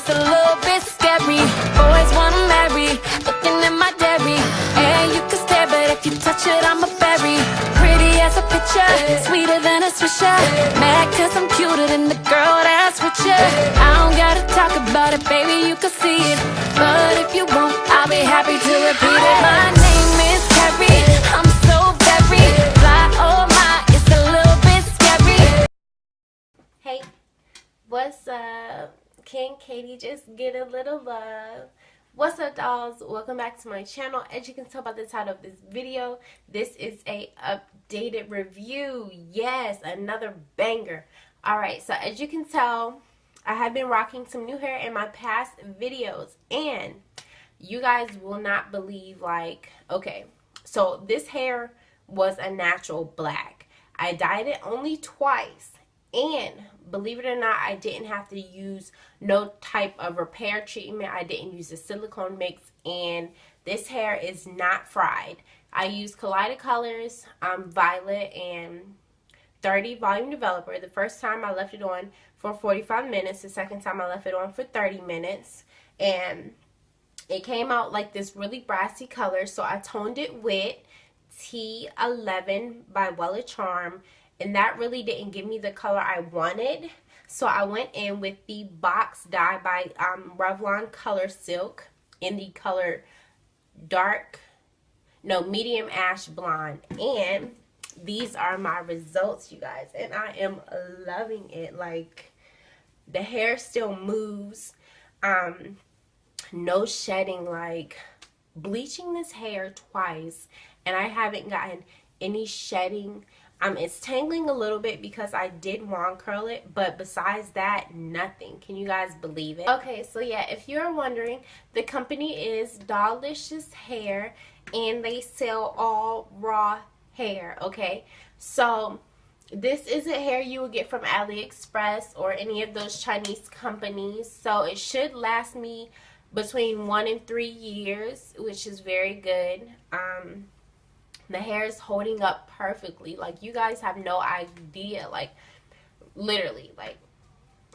it's a little bit scary. Boys wanna marry, looking at my dairy. And you can stare, but if you touch it, I'm a berry. Pretty as a picture, sweeter than a swisher. Mad cause I'm cuter than the girl that's with you. I don't gotta talk about it, baby, you can see it. But if you won't, I'll be happy to repeat it. My name is Carrie, I'm so very fly, oh my, it's a little bit scary. Hey, what's up? Can Katie just get a little love? What's up, dolls? Welcome back to my channel. As you can tell by the title of this video, this is a updated review. Yes, another banger. Alright, so as you can tell, I have been rocking some new hair in my past videos, and you guys will not believe, like, okay, so this hair was a natural black. I dyed it only twice, and believe it or not, I didn't have to use no type of repair treatment. I didn't use a silicone mix, and this hair is not fried. I used Collided Colors, Violet, and 30 Volume Developer. The first time I left it on for 45 minutes. The second time I left it on for 30 minutes. And it came out like this really brassy color, so I toned it with T11 by Wella Charm, and that really didn't give me the color I wanted. So I went in with the box dye by Revlon Color Silk in the color medium ash blonde, and these are my results, you guys, and I am loving it. Like, the hair still moves, no shedding. Like, bleaching this hair twice and I haven't gotten any shedding. It's tangling a little bit because I did wand curl it, but besides that, nothing. Can you guys believe it? Okay, so yeah, if you're wondering, the company is Dollicious Hair, and they sell all raw hair, okay? So this isn't hair you would get from AliExpress or any of those Chinese companies, so it should last me between 1 and 3 years, which is very good. The hair is holding up perfectly. Like, you guys have no idea. Like, literally, like,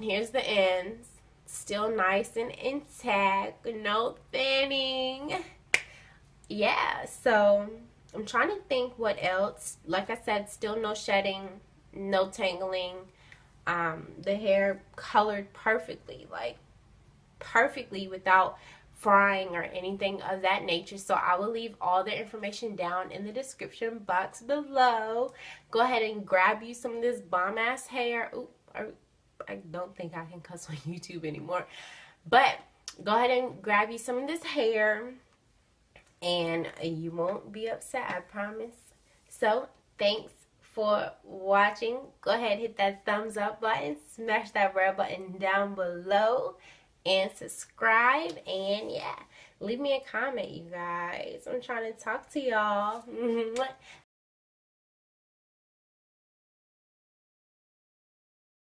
here's the ends, still nice and intact, no thinning. Yeah, so I'm trying to think what else. Like I said, still no shedding, no tangling. The hair colored perfectly, like perfectly, without frying or anything of that nature. So I will leave all the information down in the description box below. Go ahead and grab you some of this bomb ass hair. Ooh, I don't think I can cuss on YouTube anymore, but go ahead and grab you some of this hair and you won't be upset, I promise. So thanks for watching. Go ahead, hit that thumbs up button, smash that red button down below, and subscribe, and yeah, leave me a comment, you guys. I'm trying to talk to y'all.